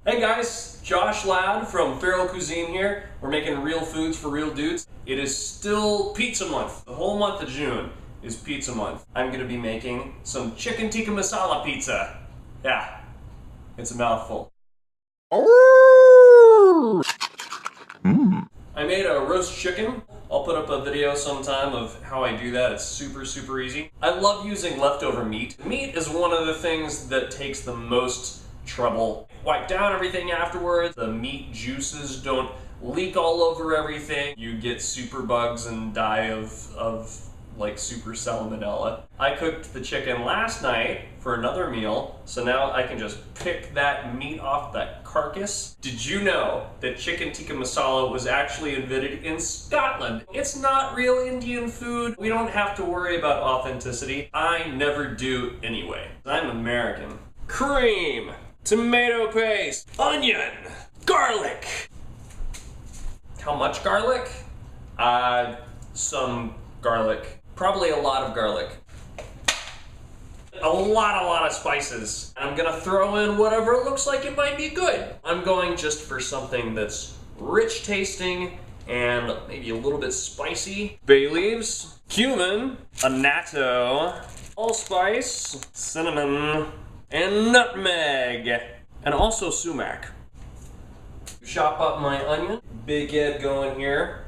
Hey guys, Josh Ladd from Feral Cuisine here. We're making real foods for real dudes. It is still pizza month. The whole month of June is pizza month. I'm gonna be making some chicken tikka masala pizza. Yeah, it's a mouthful. I made a roast chicken. I'll put up a video sometime of how I do that. It's super easy. I love using leftover meat. Meat is one of the things that takes the most trouble. Wipe down everything afterwards. The meat juices don't leak all over everything. You get super bugs and die of like super salmonella. I cooked the chicken last night for another meal, so now I can just pick that meat off that carcass. Did you know that chicken tikka masala was actually invented in Scotland? It's not real Indian food. We don't have to worry about authenticity. I never do anyway. I'm American. Cream, tomato paste, onion, garlic. How much garlic? Some garlic. Probably a lot of garlic. A lot of spices. I'm gonna throw in whatever looks like it might be good. I'm going just for something that's rich tasting and maybe a little bit spicy. Bay leaves, cumin, annatto, allspice, cinnamon, and nutmeg, and also sumac. Chop up my onion. Big Ed going here.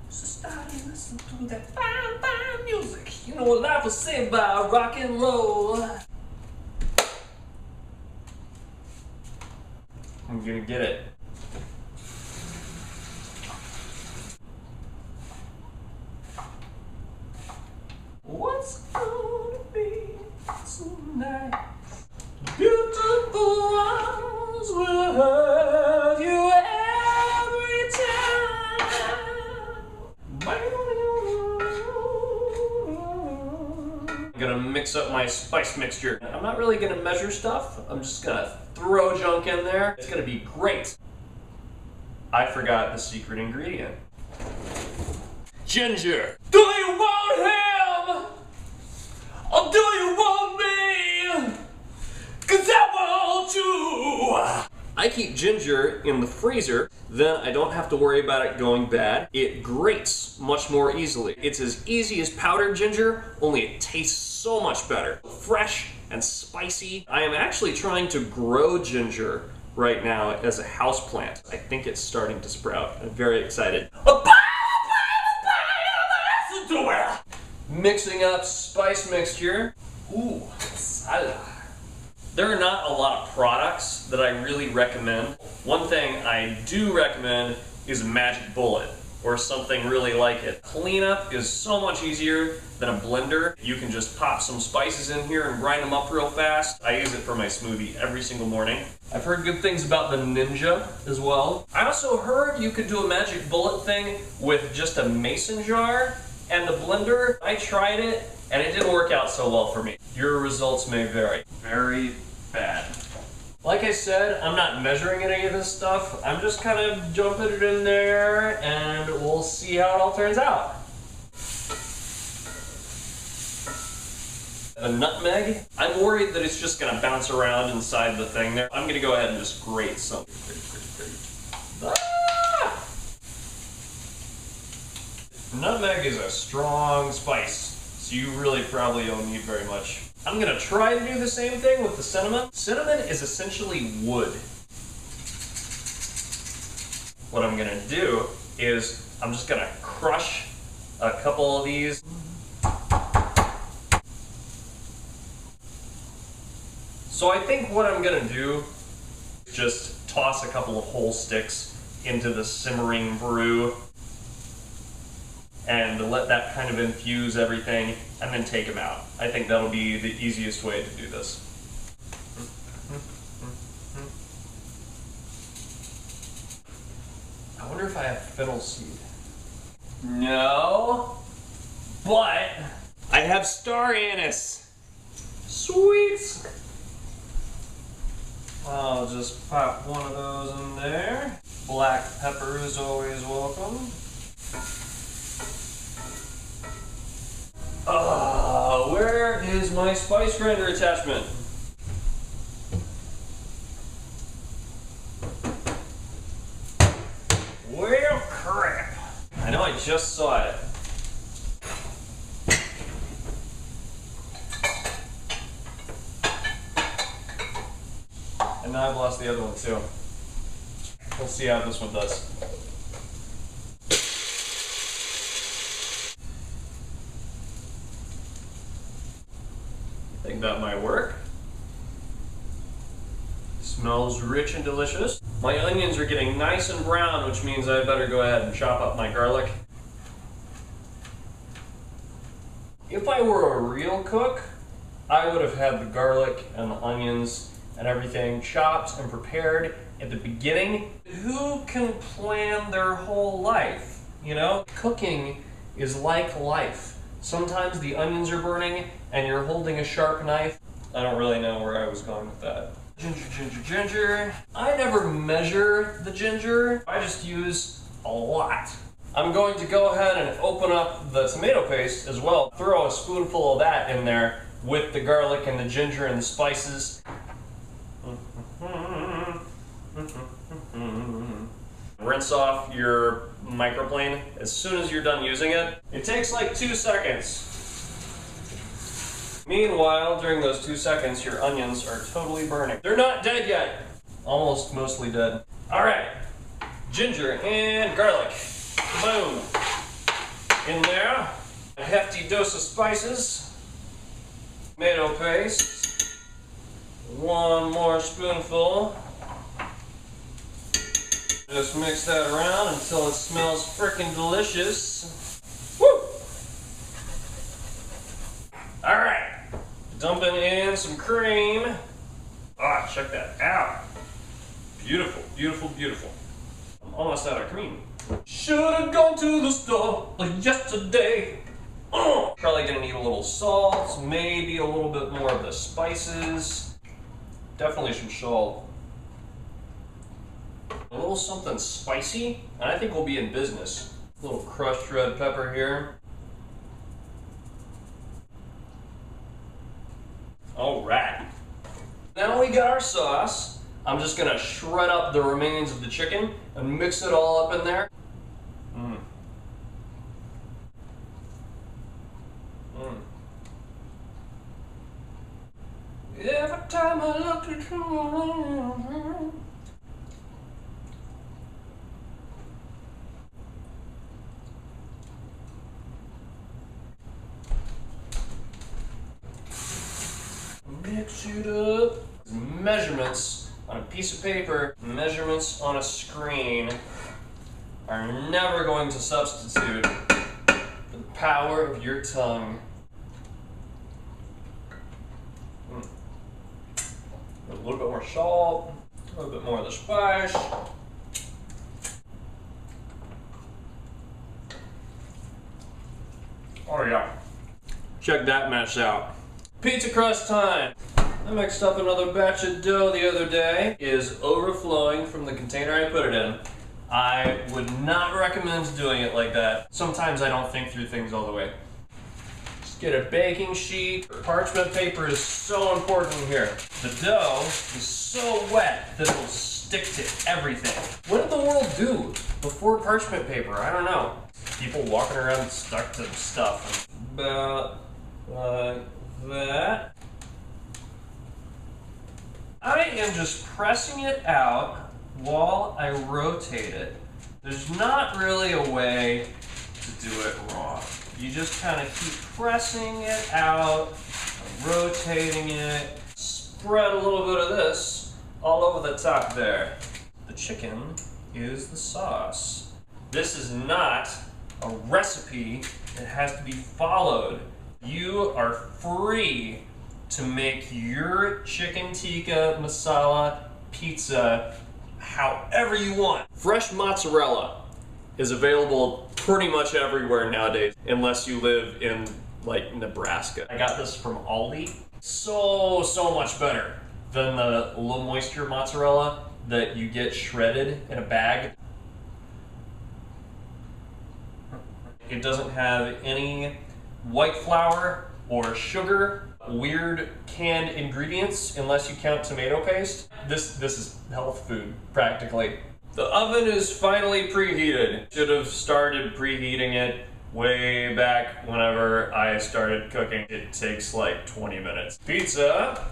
Listen to that fine music. You know what life was saved by rock and roll. I'm gonna get it. What's gonna be tonight? Beautiful ones will hurt you every time. I'm gonna mix up my spice mixture. I'm not really gonna measure stuff. I'm just gonna throw junk in there. It's gonna be great. I forgot the secret ingredient. Ginger. Do you want him? Or do you want me? 'Cause I want you. I keep ginger in the freezer, then I don't have to worry about it going bad. It grates much more easily. It's as easy as powdered ginger, only it tastes so much better. Fresh and spicy. I am actually trying to grow ginger right now as a houseplant. I think it's starting to sprout. I'm very excited. Mixing up spice mixture. Ooh, masala. There are not a lot of products that I really recommend. One thing I do recommend is a magic bullet or something really like it. Cleanup is so much easier than a blender. You can just pop some spices in here and grind them up real fast. I use it for my smoothie every single morning. I've heard good things about the Ninja as well. I also heard you could do a magic bullet thing with just a mason jar and the blender. I tried it and it didn't work out so well for me. Your results may vary. Very bad. Like I said, I'm not measuring any of this stuff. I'm just kind of dumping it in there and we'll see how it all turns out. The nutmeg, I'm worried that it's just gonna bounce around inside the thing there. I'm gonna go ahead and just grate some. Ah! Nutmeg is a strong spice, so you really probably don't need very much. I'm gonna try to do the same thing with the cinnamon. Cinnamon is essentially wood. What I'm gonna do is I'm just gonna crush a couple of these. So I think what I'm gonna do is just toss a couple of whole sticks into the simmering brew and let that kind of infuse everything, and then take them out. I think that'll be the easiest way to do this. I wonder if I have fennel seed. No, but I have star anise. Sweet. I'll just pop one of those in there. Black pepper is always welcome. Where is my spice grinder attachment? just saw it. And now I've lost the other one too. We'll see how this one does. I think that might work. Smells rich and delicious. My onions are getting nice and brown, which means I better go ahead and chop up my garlic. If I were a real cook, I would have had the garlic and the onions and everything chopped and prepared at the beginning. Who can plan their whole life? You know, cooking is like life. Sometimes the onions are burning and you're holding a sharp knife. I don't really know where I was going with that. Ginger, ginger, ginger. I never measure the ginger. I just use a lot. I'm going to go ahead and open up the tomato paste as well. Throw a spoonful of that in there with the garlic and the ginger and the spices. Rinse off your microplane as soon as you're done using it. It takes like 2 seconds. Meanwhile, during those 2 seconds, your onions are totally burning. They're not dead yet. Almost mostly dead. All right, ginger and garlic. Boom. In there, a hefty dose of spices. Tomato paste. 1 more spoonful. Just mix that around until it smells frickin' delicious. Woo! Alright, dumping in some cream. Ah, check that out. Beautiful, beautiful, beautiful. I'm almost out of cream. Should've gone to the store yesterday. Probably gonna need a little salt, maybe a little bit more of the spices. Definitely some salt. A little something spicy, and I think we'll be in business. A little crushed red pepper here. All right. Now we got our sauce. I'm just gonna shred up the remains of the chicken and mix it all up in there. Every time I look at you. Mix it up. Measurements on a piece of paper, measurements on a screen are never going to substitute for the power of your tongue. A little bit more salt, a little bit more of the spice. Oh yeah. Check that mess out. Pizza crust time. I mixed up another batch of dough the other day. It is overflowing from the container I put it in. I would not recommend doing it like that. Sometimes I don't think through things all the way. Just get a baking sheet. Parchment paper is so important here. The dough is so wet that it'll stick to everything. What did the world do before parchment paper? I don't know. People walking around stuck to stuff. About like that. I am just pressing it out while I rotate it. There's not really a way to do it wrong. You just kind of keep pressing it out, rotating it. Spread a little bit of this all over the top there. The chicken is the sauce. This is not a recipe that has to be followed. You are free to make your chicken tikka masala pizza however you want. Fresh mozzarella is available pretty much everywhere nowadays, unless you live in like Nebraska. I got this from Aldi. So much better than the low moisture mozzarella that you get shredded in a bag. It doesn't have any white flour or sugar, weird canned ingredients, unless you count tomato paste. This is health food, practically. The oven is finally preheated. Should have started preheating it way back whenever I started cooking. It takes like 20 minutes. Pizza.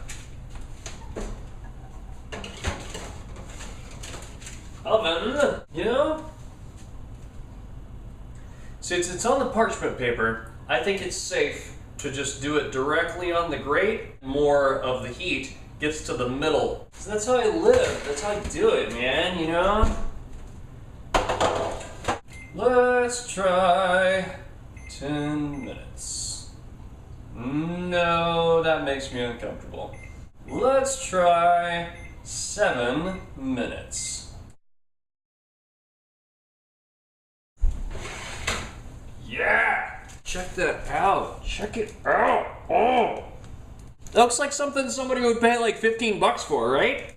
Oven, you know? Since it's on the parchment paper, I think it's safe to just do it directly on the grate. More of the heat gets to the middle. So that's how I live. That's how I do it, man, you know? Let's try 10 minutes. No, that makes me uncomfortable. Let's try 7 minutes. Yeah! Check that out. Check it out. Oh! Looks like something somebody would pay like 15 bucks for, right?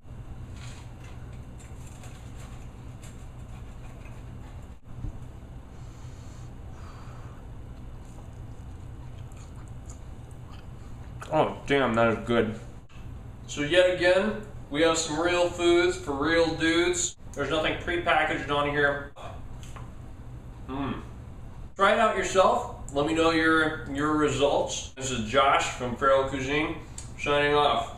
Oh, damn, that is good. So yet again, we have some real foods for real dudes. There's nothing prepackaged on here. Try it out yourself. Let me know your results. This is Josh from Feral Cuisine, signing off.